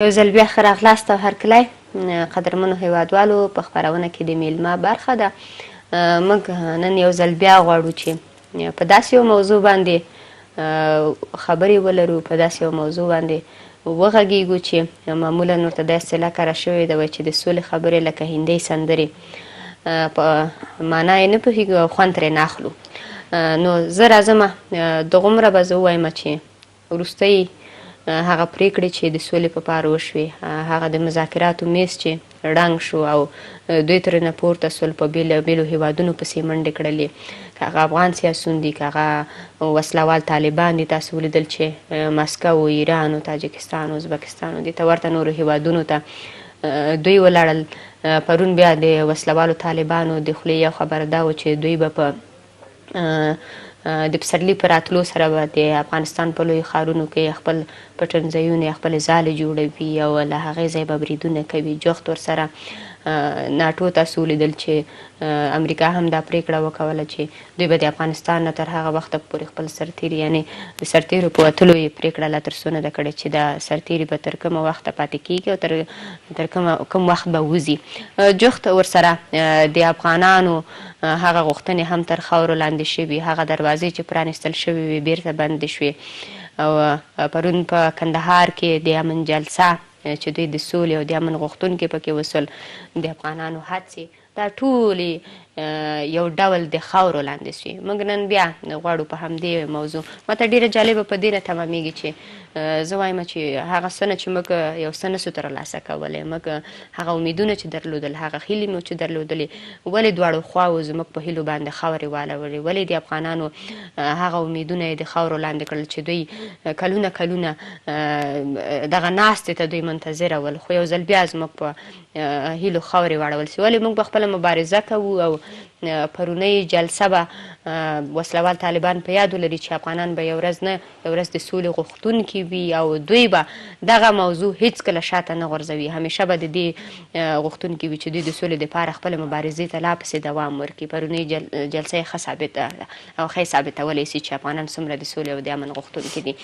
یو ځل بیا ښه راغلاست او هرکلی قدرمنو هیوادوالو په خپرونه کې د میلمه برخه ده. موږ نن یو ځل بیا غواړو چې په داسې یو موضوع باندې خبرې ولرو، په داسې یو موضوع باندې وغږیږو چې معمولا ورته دا اصطلاح کاره شوې ده چې د سولې خبرې لکه هندۍ سندرې په معنا یې نه پوهېږو او خوند ترې نه اخلو. نو زه راځمه دغومره به زه ووایم چې وروستۍ هغه پریکړې چې د سولې په پار وشوې، هغه د مذاکراتو میز چې ړنګ شو او دوی ترېنه پورته سول، په بېلو هیوادونو پسې منډې کړلې، که هغه افغان سیاسون دي، که هغه وسلوال طالبان دي. تاسو ولیدل چې مسکو، ایران او تاجکستان او ازبکستان دي ته ورته نورو هیوادونو ته دوی ولاړل. پرون بیا د وسلوالو طالبانو د خولې یو خبره دا و چې دوی به په د پسرلي په راتلو سره به د افغانستان په لویو ښارونو کې خپل پټنځایونه، خپلې ځالې جوړوي او له هغې ځای به بریدونه کوي. جوخت ورسره ناټو تاسو ولیدل چې امریکا هم دا پریکړه وکوله چې دوی به د افغانستان نه تر هغه وخته پورې خپل سرتیري، یعنې د سرتیرو په وتلو یې پریکړه لا تر څو نه ده کړې چې دا سرتیري به تر کومه وخته پاتې کېږي او تر کوم وخت به وځي. جوخت ورسره د افغانانو هغه غوښتنې هم تر خاورو لاندې شوي، هغه دروازې چې پرانیستل شوې وې بیرته بندې شوې. او پرون په کندهار کې د امن جلسه چې دوی د سولې او د امن غوښتونکي پکې وسول، د افغانانو هڅې دا ټولې یو ډول د خاورو لاندې سوي. موږ نن بیا غواړو په همدې موضوع، ماته ډېره جالبه په دې نه تمامیږي چې زه وایم چې هغه څه نه چې موږ یو څه نسو ترلاسه کولی، موږ هغه امیدونه چې درلودل، هغه هیلې مو چې درلودلې، ولې دواړو خواوو زموږ په هیلو باندې خاورې واړولې، ولې د افغانانو هغه امیدونه یې د خاورو لاندې کړل چې دوی کلونه دغه ناستې ته دوی منتظره ول، خو یو ځل بیا زموږ په هیلو خاورې واړول سي. ولې موږ به خپله مبارزه کوو او پرونۍ جلسه به وسلوال طالبان په یاد ولري چې افغانان به یو ورځ د سولې غوښتونکي وي او دوی به دغه موضوع هیڅکله شاته نه غورځوي، همیشه به د دې غوښتونکي وي چې دوی د سولې دپاره خپلې مبارزې ته لا پسې دوام ورکړي. پرونۍ جلسه یې ښه ثابته او ښه ثابتولی سي چې افغانان څومره د سولې او د امن غوښتونکي دي.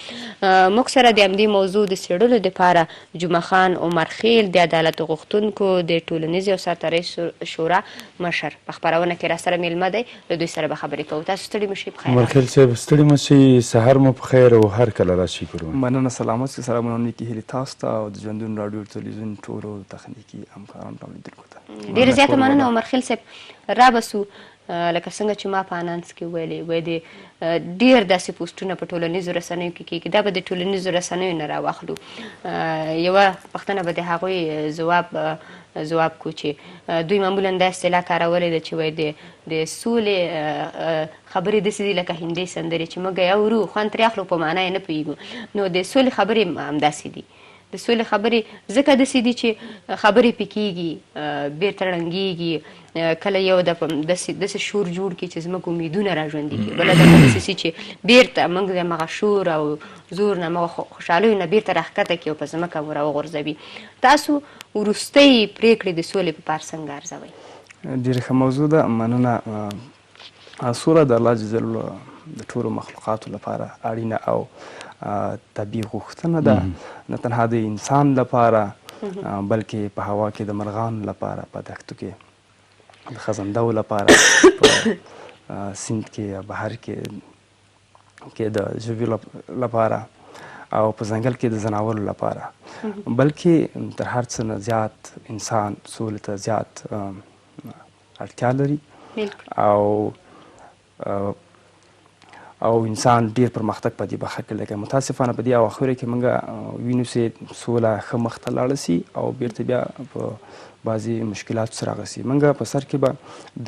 موږ سره د همدې موضوع د څېړلو دپاره جمعخان عمرخیل د عدالت غوښتونکو د ټولنیزې او سرتارۍ شورا مشر په خپرونه کې راسره میلمه دی، له دوی سره به خبرې کوو. تاسو ستړي مه شئ، په خیر. عمرخیل صاحب ستړي مه شئ، سهار مو په خیر او هر کله راشئ کورونه. مننه، سلامت سي، سلامونه نیکې هیلې تاسو ته او د ژوندون راډیو تلویزیون ټولو تخنیکي همکارانو او لیدونکو ته ډېره زیاته مننه. عمرخیل صاحب رابسو لکه څنګه چې ما په انانس کې ویلې وای د ډېر داسې پوسټونه په ټولنیزو رسنیو کې کېږي، دا به د ټولنیزو رسنیو نه راواخلو. یوه پوښتنه به د هغوی ځواب کو چې دوی معمولا دا اصطلاح کارولې ده چې وایي د سولې خبرې داسې دي لکه هندۍ سندرې چې موږ یې اورو، خوند ترې اخلو، په معنا یې نه پوهېږو. نو د سولې خبرې همداسې دي. د سولې خبرې ځکه داسې دي چې خبرې پې کېږي، بېرته ړنګېږي، کله یو داسې شور جوړ کړي چې زموږ امیدونه را ژوندي کړي، بله دفعه داسې سي چې بېرته موږ د همغه شور او زور نه، همغه خوشحالیو نه بېرته راښکته کړي او په ځمکه راوغورځوي. تاسو وروستۍ پرېکړې د سولې په پار څنګه ارزوئ؟ ډېره ښه موضوع ده. مننه. سوله د الله جل جلاله د ټولو مخلوقاتو لپاره اړینه او طبیعي غوښتنه ده، نه تنها د انسان لپاره بلکې په هوا کې د مرغانو لپاره، په دښتو کې د خزندهو لپاره، په سیند کې یا بحر کې د ژویو لپاره او په ځنګل کې د ځناورو لپاره، بلکې تر هر څه نه زیات انسان سولې ته زیات اړتیا لري او انسان ډیر پرمختګ په دې برخه کې لکه متاسفانه په دې اواخرو کې موږ وینو چې سوله ښه مخته لاړه سي او بیرته بیا په بعضې مشکلاتو سره هغه سي. موږ په سر کې به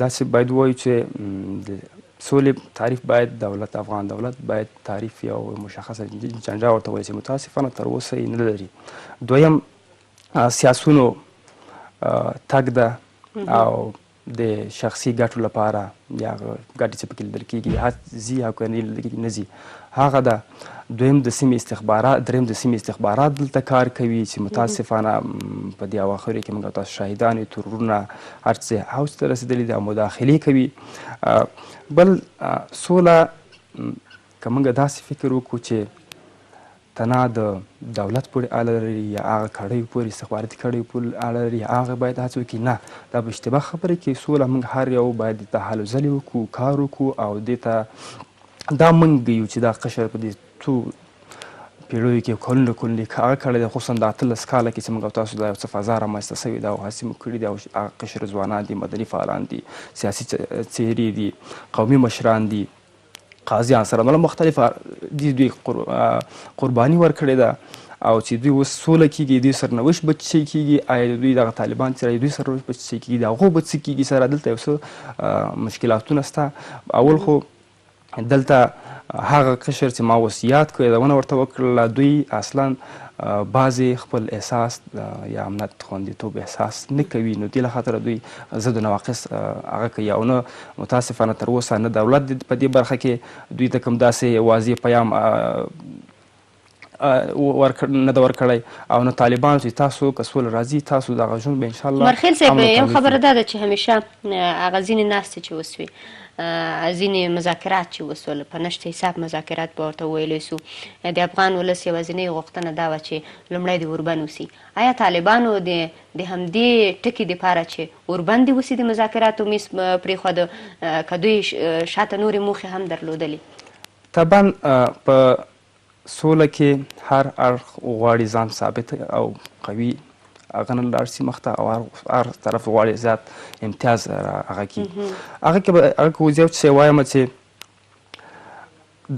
داسې باید ووایو چې د سولې تعریف باید دولت، افغان دولت باید تعریف یو مشخصه جنجا ورته وایي چې متاسفانه تر اوسه یې نه لري. دویم سیاسونو تګ ده او د شخصي ګټو لپاره یا ګټې چې پکې لیدل کېږي ځي او که نه ځي هغه ده. دریم د سیمې استخبارات دلته کار کوي چې متاسفانه په دې اواخرو کې موږ تاسو شاهدان یو، ترورونه هر څه حوض ته رسېدلي دي او مداخلې کوي. بل سوله که موږ داسې فکر وکړو چې تنها د دولت پورې اړه لري یا هغه کړیو پورې استخباراتي کړیو پورې اړه لري یا هغه باید هڅه وکړي. نه، دا به اشتباه خبره کې سوله موږ هر یو باید دې ته هلو ځلې وکړو، کار وکړو او دې ته دا موږ یو چې دا قشر په دې څو پیړیو کې کلونه هغه کړی دی، خصوصا د 18 کاله کې چې موږ او تاسو دا یو څه فضا رامنځته شوې ده او هڅې مو کړي دي او هغه قشر ځوانان دي، مدني فعالان دي، سیاسي څهرې دي، قومي مشران دي، قاضیان سره مختلفه دوی قرباني ورکړې ده او چې دوی اوس سوله کېږي، دوی سرنوشت به څه کېږي، آیا دوی دغه طالبان چې دوی سرنوشت به څه کېږي، د هغو به څه کېږي سره دلته یو څه مشکلاتونه شته. اول خو دلته هغه قشر چې ما اوس یاد کړ یادونه ورته وکړله، دوی اصلا بعضې خپل احساس یا امنیت خوندیتوب احساس نه کوي، نو دې له خاطره دوی ضد و نواقص هغه کوي او نه متاسفانه تر اوسه نه دولت په دې برخه کې دوی ته کوم داسې واضح پیام نه ده ورکړی او نه طالبان چې تاسو که سوله راځي تاسو دغه ژوند به انشاءالله. عمرخیل صاحب یو خبره دا ده چې همیشه هغه ځینې ناستې چې وسوې، ځینې مذاکرات چې وسول، په نشته حساب مذاکرات به ورته وویلی سو، د افغان ولس یوازینۍ غوښتنه دا وه چې لومړی د اوربند وسي. آیا طالبانو د همدې ټکي دپاره چې اوربند دې وسي د مذاکراتو میز پرېښوده، که دوی شاته نورې موخې هم درلودلې؟ طبعا په سوله کې هر اړخ غواړي ځان ثابت او قوي هغه نه لاړ شي مخته او هر طرف غواړي زیات امتیاز هغه کړي. هغه کې اوس یو څه وایم چې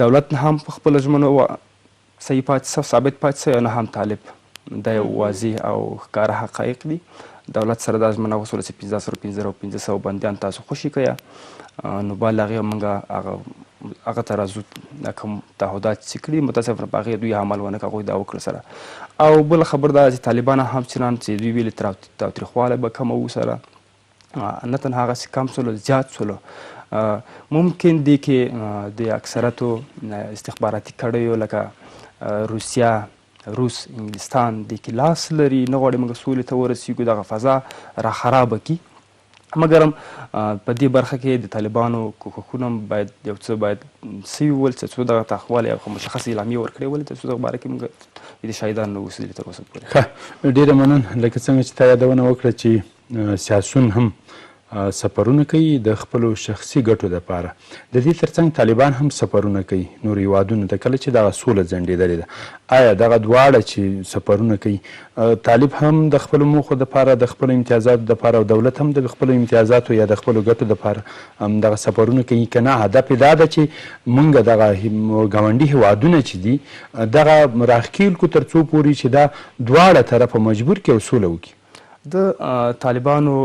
دولت نه هم په خپلو ژمنو صحیح پاتې ثابت پاتې شوی نه هم طالب، دا یو واضح او ښکاره حقایق دي. دولت سره دا ژمنه وسوله چې 1500 بندیان تاسو خوشي کړئ، نو بال هغې موږ هغه ته راځو کوم تعهدات چې کړي متاسفانه په هغې دوی عمل ونه کړه، هغوی دا وکړه سره. او بله خبر دا چې طالبان هم چنان چې دوی ویلې تاوتریخوالی به کموو سره، نه تنها هغسې کم سولو زیات سولو. ممکن دې کې د اکثرتو استخباراتي کړیو لکه روسیه، روس، انګلستان دې کې لاس لري، نه غواړي موږ سولې ته ورسېږو، دغه فضا را خرابه کړي. مګر هم په دې برخه کې د طالبانو کوښښونه هم باید یو څه باید سوي ول چې څو دغه تحول یو مشخص اعلامیې ورکړې ولې تر څو دغه باره کې موږ د شاهدان نه اوسېدلي تر اوسه پورې. ښه، ډېره مننه. لکه څنګه چې تا یادونه وکړه چې سیاسون هم سفرونه کوي د خپلو شخصي ګټو دپاره، د دې ترڅنګ طالبان هم سفرونه کوي نورو هیوادونو ته کله چې دغه سوله ځنډېدلې ده. آیا دغه دواړه چې سفرونه کوي طالب هم د خپلو موخو دپاره د خپلو امتیازاتو دپاره او دولت هم د خپلو امتیازاتو یا د خپلو ګټو دپاره دغه سفرونه کوي که نه هدف یې دا ده چې موږ دغه ګاونډي هیوادونه چې دي دغه راښکېل کړو تر څو پورې چې دا دواړه طرفه مجبور کړي او سوله وکړي؟ د طالبانو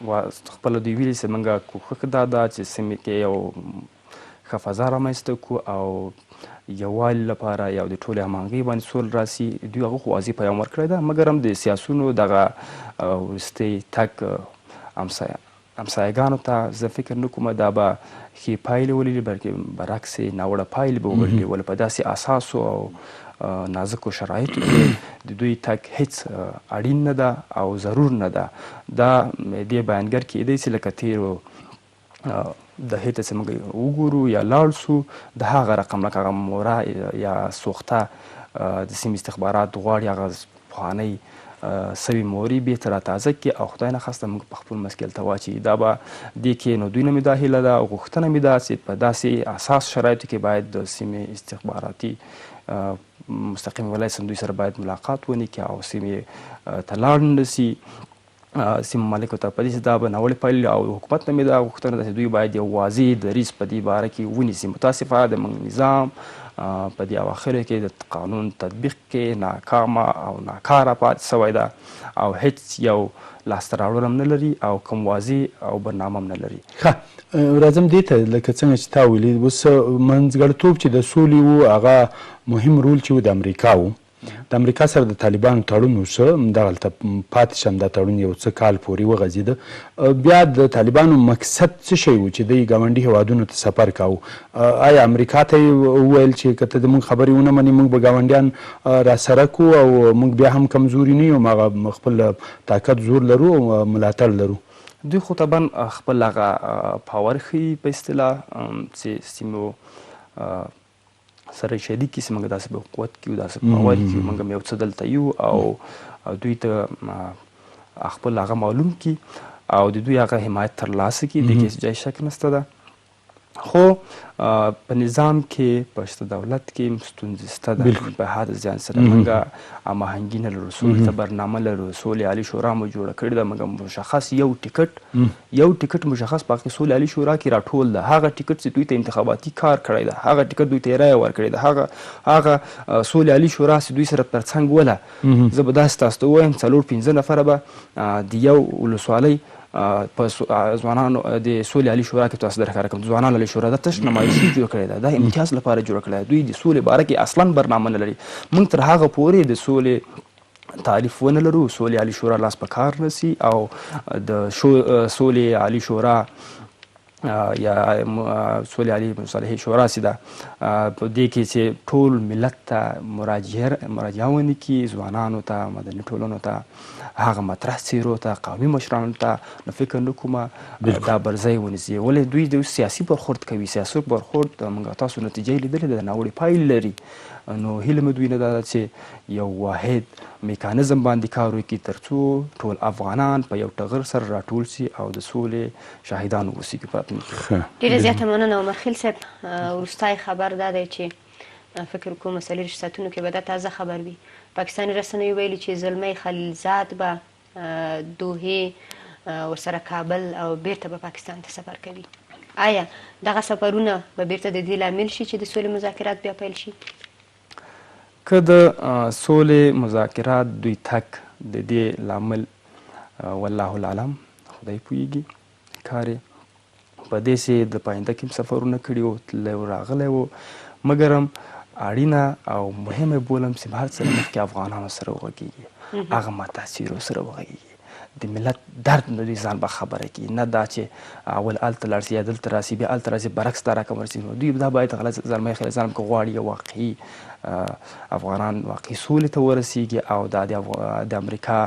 خپله دوی ویلي چې موږ کوښښ دا ده چې سیمې کې یو ښه فضا رامنځته کړو او یووالي لپاره یا د ټولې هماهنګۍ باندې سول راسي. دوی هغه خو واضح پیام ورکړی ده، مګر هم د سیاسونو دغه وروستی تګ همسایګانو ته زه فکر نه کوم دا به ښې پایلې ولري، بلکې برعکس ناوړه پایلې به ولري، ولې په داسې اساسو او نازکو شرایطو کې د دوی تګ هیڅ اړین نه ده او ضرور نه ده. دا دې بیانګر کېدی چې لکه تیرو د هیته چې موږ وګورو یا لاړ سو د هغه رقم لکه هغه مورا یا سوخته د سیمې استخبارات غواړي هغه پخوانۍ سوي موري بېرته راتازه کړي او خدای نخواسته موږ په خپل مسکل ته واچوي. دا به دې کې نو دوی نه مې دا هیله ده او غوښتنه مې ده چې په داسې اساس شرایطو کې باید د سیمې استخباراتي مستقیم ولاړ سم دوی سره باید ملاقات ونی کړي او سیمې ته لاړ نه سي سیمه مالکو ته په دې چې دا به ناوړې پایلې او حکومت نه مې دا غوښتنه ده چې دوی باید یو واضح دریځ په دې باره کې ونیسي. متاسفانه د موږ نظام په دې اواخرو کې د قانون تطبیق کې ناکامه او ناکاره پاتې شوی ده او هیڅ یو لاسته راوړنه هم نه لري او کوم واضح او برنامه هم نه لري. ښه، راځم دې ته لکه څنګه چې تا ویلي اوس منځګړیتوب چې د سولې و هغه مهم رول چې و د امریکا و، د امریکا سره د طالبانو تړون وشو، دغلته پاتې شم دا تړون یو څه کال پورې وغځېده. بیا د طالبانو مقصد څه شی و چې دوی ګاونډي هیوادونو ته سفر کاوه؟ آیا امریکا ته یې وویل چې که ته زموږ خبرې ونه منې موږ به ګاونډیان راسره کړو او موږ بیا هم کمزوري نه یو، هغه خپل طاقت زور لرو او ملاتړ لرو؟ دوی خو طبعا خپل هغه پاور ښیي په اصطلاح چې سره شریک کړي چې موږ داسې به قوت کړو داسې باور کړو موږ هم یو څه دلته یو او دوی ته خپل هغه معلوم کړي او د دوی هغه حمایت ترلاسه کړي دې کې جای شک نشته ده. خو په نظام کې په شته دولت کې ستونزې شته ده په هر ځان سره موږ هماهنګي نه لرو سولې ته برنامه لرو سولې عالي شورا مو جوړه کړې ده موږ مشخص یو ټیکټ مشخص په سولې عالي شورا کې راټول ده هغه ټیکټ چې دوی ته انتخاباتي کار کړی ده هغه ټیکټ دوی ته یې رایه ورکړې ده هغه سولې عالي شورا چې دوی سره ترڅنګ وله زه به داسې تاسو ته ووایم 4-5 نفره به د یو ولسوالۍ په ځوانانو د سولې عالي شورا کې تاسو درښکاره کوم ځوانانو عالي شورا دا تش نمایشي جوړ کړې ده دا امتیاز لپاره جوړ کړی ده دوی د سولې باره کې اصلا برنامه نه لري موږ تر هغه پورې د سولې تعریف ونه لرو سولې عالي شورا لاس په کار نسی او د سولې عالي شورا یا سولې عالي مصالحې شورا چې ده په دې کې چې ټول ملت ته مراجعه ونه کړي ځوانانو ته مدني ټولنو ته هغه مطرح څیرو ته قومي مشرانو ته نو فکر نه کومه دا برځای ونیسي ولې دوی د سیاسي برخورد کوي سیاسي برخورد موږ تاسو نتیجې لیدلې ده ناوړې پایلې لري نو هیله مې دوی نه ده چې یو واحد میکانیزم باندې کار وکړي تر څو ټول افغانان په یو ټغر سره راټول شي او د سولې شاهدان واوسي په راتلونکي کې. ډېره زیاته مننه عمرخیل صاحب. وروستی خبر دا دی چې فکر کوم 4 ساعتونو کې به دا تازه خبر وي پاکستاني رسنیو ویلي چې زلمی خلیلزاد به دوحې ورسره کابل او بیرته به پاکستان ته سفر کوي. آیا دغه سفرونه به بیرته د دې لامل شي چې د سولې مذاکرات بیا پیل شي؟ که د سولې مذاکرات دوی تک د دې لامل والله العلم خدای پوهیږي کار په دې چې د پاینده کې سفرونه کړي وو تللی و راغلی و مګر هم اړینه او مهمه بولم چې هر څه مخکې افغانانو سره وغږېږي هغه متاثرو سره وغږېږي د ملت درد نه دوی ځان به خبره کړي نه دا چې اول هلته لاړ شي یا دلته راسي بیا هلته راسي برعکس دا راکم ورسي دوی دا باید غلط زلمی خلیلزاد که غواړي یو واقعي افغانان واقعي سولې ته ورسیږي او دا د امریکا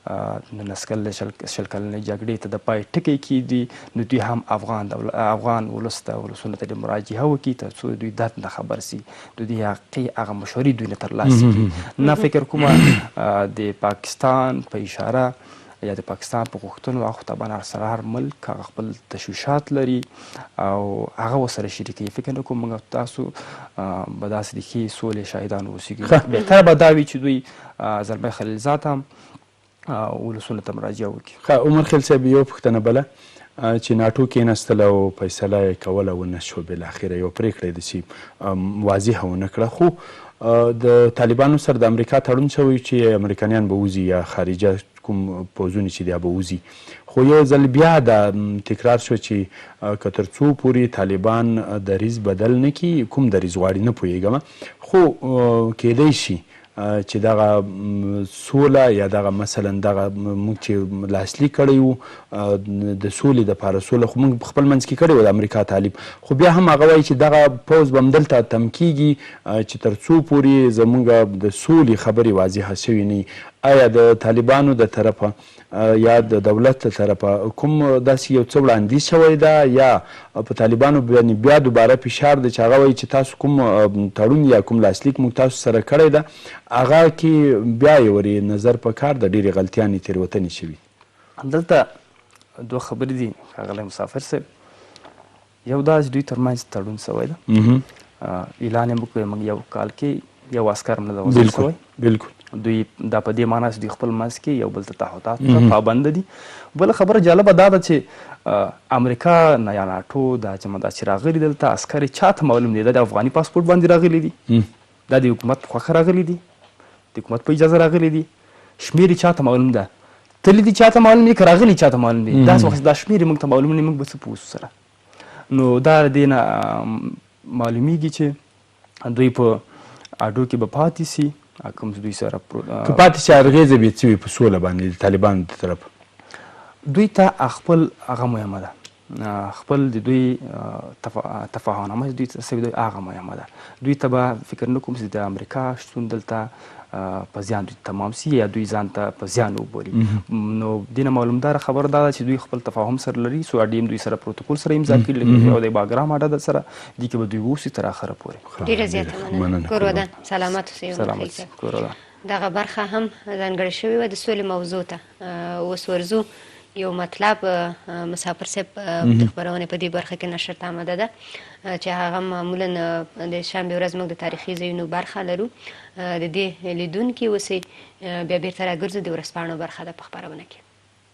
19 کلنې شل کلنې جګړې ته د پای ټکی کیږي نو دوی هم افغان ولسونو ته مراجعه وکړي تر څو دوی درد نه خبر سي دوی حقیقي هغه مشورې دوی نه ترلاسه کړي نه فکر کومه د پاکستان په اشاره یا د پاکستان په غوښتنو هغه طبعا سره هر ملک هغه خپل تشویشات لري او هغه ورسره شریکوي فکر نه کوم موږ تاسو به داسې د ښې سولې شاهدان اوسېږي بهتره به دا وي چې دوی زلمی خلیلزاد هم ولسونو ته مراجعه وکړي. عمرخیل صاحب یو پوښتنه بله چې ناټو کېناستل او فیصله یې کوله ونه شوه بالاخره یو پرېکړه یې داسې واضحه ونه کړه خو د طالبانو سره د امریکا تړون شوی چې امریکایان به وځي یا خارجه کوم پوځونه چې دی به وځي خو یو ځل بیا دا تکرار شو چې که تر څو پورې طالبان دریځ بدل نه کړي کوم دریځ غواړي نه پوهېږم خو کیدی شي چې دغه سوله یا دغه مثلا دغه موږ چې لاسلیک کړی وو د سولې دپاره سوله خو موږ خپل منځ کې کړی و د امریکا طالب خو بیا هم هغه وایي چې دغه پوځ به همدلته تم کیږي چې تر څو پورې زموږ د سولې خبرې واضحه شوې نه آیا د طالبانو د طرفه یا د دولت له طرفه کوم داسې یو څه وړاندیز شوی ده یا په طالبانو باندې بیا دوباره فشار دی چې هغه وایي چې تاسو کوم تړون یا کوم لاسلیک موږ تاسو سره کړی ده هغه کې بیا یې ورې نظر په کار د ډېرې غلطیانې تېروتنې شوي دلته دوه خبرې دي ښاغلی مسافر صاحب یو دا چې دوی ترمنځ تړون شوی ده اعلان یې وکړی موږ یو کال کې یو عسکر هم نه ده وژل شوی بلکل دوی دا په دې معنا چې دوی خپل منځ کې یو بل ته تعهداتو ته پابند دي بله خبره جالبه دا ده چې امریکا نه یا ناټو دا چې راغلي دلته عسکر چاته معلوم دي دا د افغاني پاسپورټ باندې راغلي دي دا د حکومت په خوښه راغلي دي د حکومت په اجازه راغلي دي شمېر یې چاته معلوم ده تللي دي چاته معلوم دي که راغلي چاته معلوم دي داسې وخت دا شمېر یې موږ ته معلوم نه موږ به څه پوه سره نو دا د دې نه معلومیږي چې دوی په اډو کې به پاتې سي کوم دوی سره که پاتې شي اغېزه به یې څه وي په سوله باندې د طالبانو د طرفه دوی ته خپل هغه مهمه ده خپل د دوی تفاهمنامه دوی ته هغه مهمه ده دوی ته به فکر نه کوم چې د امریکا شتون دلته په زیان دوی تمام سي یا دوی ځان ته په زیان وبولي. نو دې نه معلومداره خبره دا ده چې دوی خپل تفاهم سره لري، سو اډیم دوی سره پروتوکول سره امضا کړي، لکه یو د باګرام اډه سره دې کې به دوی اوسي تر اخره پورې. ډېره زیاته مننه. کورودان سلامت اوسئ. سلامت کورودان. دغه برخه هم ځانګړې شوې وه د سولې موضوع ته. اوس ورځو یو مطلب مسافر صاحب د خپرونې په دې برخه کې نشر ته آمده ده چې هغه معمولا د شنبې ورځ موږ د تاریخي ځایونو برخه لرو. د دې لیدونکي اوسئ، بیا بېرته راګرځو د ورځپاڼو برخه ده په خپرونه کې.